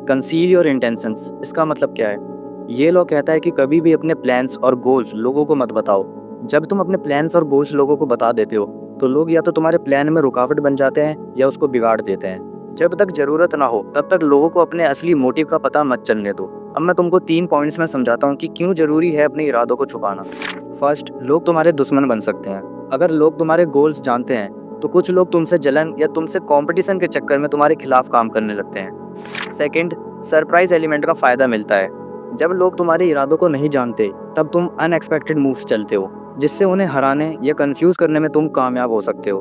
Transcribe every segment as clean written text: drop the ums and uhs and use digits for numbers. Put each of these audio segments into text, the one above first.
Conceal your intentions, इसका मतलब क्या है? ये लॉ कहता है कि कभी भी अपने प्लान्स और गोल्स लोगों को मत बताओ। जब तुम अपने प्लान्स और गोल्स लोगों को बता देते हो तो लोग या तो तुम्हारे प्लान में रुकावट बन जाते हैं या उसको बिगाड़ देते हैं। जब तक जरूरत ना हो तब तक लोगों को अपने असली मोटिव का पता मत चलने दो। अब मैं तुमको 3 पॉइंट्स में समझाता हूँ कि क्यों जरूरी है अपने इरादों को छुपाना। फर्स्ट, लोग तुम्हारे दुश्मन बन सकते हैं। अगर लोग तुम्हारे गोल्स जानते हैं तो कुछ लोग तुमसे जलन या तुमसे कंपटीशन के चक्कर में तुम्हारे खिलाफ काम करने लगते हैं। सेकंड, सरप्राइज एलिमेंट का फायदा मिलता है। जब लोग तुम्हारे इरादों को नहीं जानते तब तुम अनएक्सपेक्टेड मूव्स चलते हो जिससे उन्हें हराने या कंफ्यूज करने में तुम कामयाब हो सकते हो।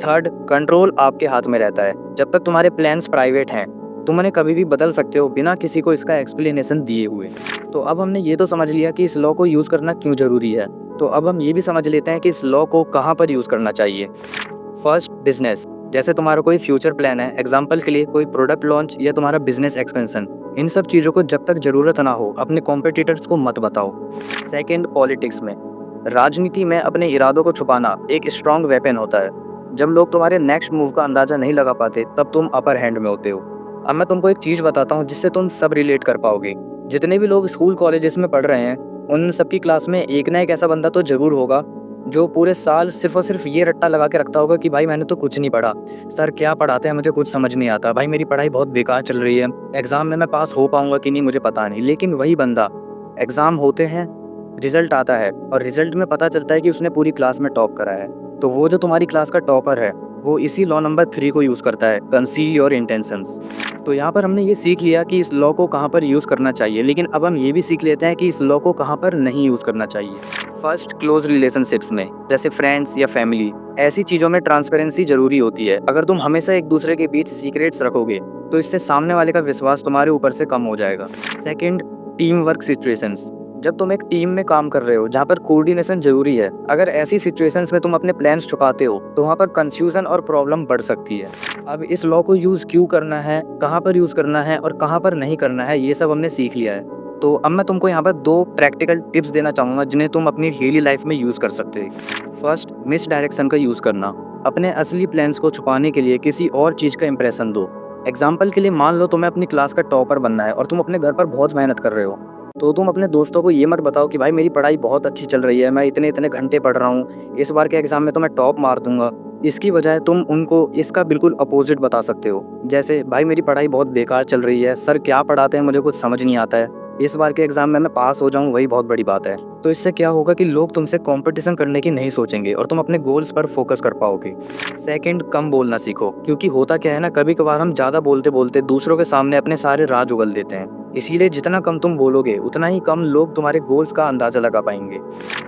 थर्ड, कंट्रोल आपके हाथ में रहता है। जब तक तुम्हारे प्लान्स प्राइवेट हैं तुम उन्हें कभी भी बदल सकते हो बिना किसी को इसका एक्सप्लेनेशन दिए हुए। तो अब हमने ये तो समझ लिया कि इस लॉ को यूज़ करना क्यों ज़रूरी है। तो अब हम ये भी समझ लेते हैं कि इस लॉ को कहाँ पर यूज़ करना चाहिए। First, business. जैसे तुम्हारा कोई फ्यूचर प्लान है, एग्जाम्पल के लिए कोई प्रोडक्ट लॉन्च या तुम्हारा बिजनेस एक्सपेंशन, इन सब चीज़ों को जब तक ज़रूरत ना हो अपने कॉम्पिटिटर्स को मत बताओ। सेकेंड, पॉलिटिक्स में। राजनीति में अपने इरादों को छुपाना एक स्ट्रॉन्ग वेपन होता है। जब लोग तुम्हारे नेक्स्ट मूव का अंदाज़ा नहीं लगा पाते तब तुम अपर हैंड में होते हो। अब मैं तुमको एक चीज़ बताता हूँ जिससे तुम सब रिलेट कर पाओगे। जितने भी लोग स्कूल कॉलेजेस में पढ़ रहे हैं उन सबकी क्लास में एक ना एक ऐसा बंदा तो ज़रूर होगा जो पूरे साल सिर्फ और सिर्फ ये रट्टा लगा के रखता होगा कि भाई मैंने तो कुछ नहीं पढ़ा, सर क्या पढ़ाते हैं मुझे कुछ समझ नहीं आता, भाई मेरी पढ़ाई बहुत बेकार चल रही है, एग्ज़ाम में मैं पास हो पाऊंगा कि नहीं मुझे पता नहीं। लेकिन वही बंदा एग्ज़ाम होते हैं, रिजल्ट आता है और रिजल्ट में पता चलता है कि उसने पूरी क्लास में टॉप करा है। तो वो जो तुम्हारी क्लास का टॉपर है वो इसी लॉ नंबर 3 को यूज़ करता है, कंसील योर इंटेंशंस। तो यहाँ पर हमने ये सीख लिया कि इस लॉ को कहाँ पर यूज़ करना चाहिए, लेकिन अब हम ये भी सीख लेते हैं कि इस लॉ को कहाँ पर नहीं यूज़ करना चाहिए। फर्स्ट, क्लोज रिलेशनशिप्स में, जैसे फ्रेंड्स या फैमिली, ऐसी चीज़ों में ट्रांसपेरेंसी ज़रूरी होती है। अगर तुम हमेशा एक दूसरे के बीच सीक्रेट्स रखोगे तो इससे सामने वाले का विश्वास तुम्हारे ऊपर से कम हो जाएगा। Second, team work situations. जब तुम एक टीम में काम कर रहे हो जहाँ पर कोऑर्डिनेशन जरूरी है, अगर ऐसी सिचुएशंस में तुम अपने प्लान्स छुपाते हो तो वहाँ पर कंफ्यूजन और प्रॉब्लम बढ़ सकती है। अब इस लॉ को यूज़ क्यों करना है, कहाँ पर यूज़ करना है और कहाँ पर नहीं करना है, ये सब हमने सीख लिया है। तो अब मैं तुमको यहाँ पर 2 प्रैक्टिकल टिप्स देना चाहूँगा जिन्हें तुम अपनी डेली लाइफ में यूज़ कर सकते हो। फर्स्ट, मिस डायरेक्शन का यूज़ करना। अपने असली प्लान्स को छुपाने के लिए किसी और चीज़ का इंप्रेशन दो। एग्जाम्पल के लिए मान लो तुम्हें अपनी क्लास का टॉपर बनना है और तुम अपने घर पर बहुत मेहनत कर रहे हो, तो तुम अपने दोस्तों को ये मत बताओ कि भाई मेरी पढ़ाई बहुत अच्छी चल रही है, मैं इतने इतने घंटे पढ़ रहा हूँ, इस बार के एग्ज़ाम में तो मैं टॉप मार दूंगा। इसकी बजाय तुम उनको इसका बिल्कुल अपोजिट बता सकते हो, जैसे भाई मेरी पढ़ाई बहुत बेकार चल रही है, सर क्या पढ़ाते हैं मुझे कुछ समझ नहीं आता है, इस बार के एग्ज़ाम में मैं पास हो जाऊँ वही बहुत बड़ी बात है। तो इससे क्या होगा कि लोग तुमसे कंपटीशन करने की नहीं सोचेंगे और तुम अपने गोल्स पर फोकस कर पाओगे। सेकंड, कम बोलना सीखो, क्योंकि होता क्या है ना, कभी कभार हम ज़्यादा बोलते बोलते दूसरों के सामने अपने सारे राज उगल देते हैं। इसीलिए जितना कम तुम बोलोगे उतना ही कम लोग तुम्हारे गोल्स का अंदाज़ा लगा पाएंगे।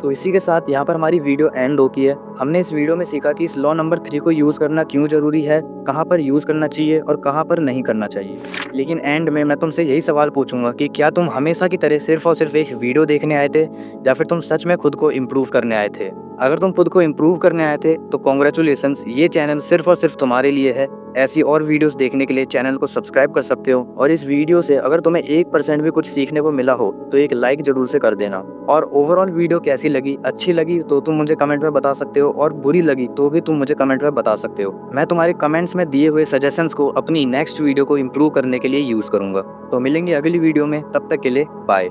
तो इसी के साथ यहाँ पर हमारी वीडियो एंड होती है। हमने इस वीडियो में सीखा कि इस लॉ नंबर 3 को यूज़ करना क्यों ज़रूरी है, कहाँ पर यूज़ करना चाहिए और कहाँ पर नहीं करना चाहिए। लेकिन एंड में मैं तुमसे यही सवाल पूछूंगा कि क्या तुम हमेशा की तरह सिर्फ और सिर्फ एक वीडियो देखने आए थे या फिर तुम सच में खुद को इम्प्रूव करने आए थे? अगर तुम खुद को इम्प्रूव करने आए थे तो कॉन्ग्रेचुलेसन्स, ये चैनल सिर्फ और सिर्फ तुम्हारे लिए है। ऐसी और वीडियोस देखने के लिए चैनल को सब्सक्राइब कर सकते हो और इस वीडियो से अगर तुम्हें 1% भी कुछ सीखने को मिला हो तो एक लाइक जरूर से कर देना। और ओवरऑल वीडियो कैसी लगी, अच्छी लगी तो तुम मुझे कमेंट में बता सकते हो और बुरी लगी तो भी तुम मुझे कमेंट में बता सकते हो। मैं तुम्हारे कमेंट्स में दिए हुए सजेशंस को अपनी नेक्स्ट वीडियो को इम्प्रूव करने के लिए यूज़ करूँगा। तो मिलेंगे अगली वीडियो में, तब तक के लिए बाय।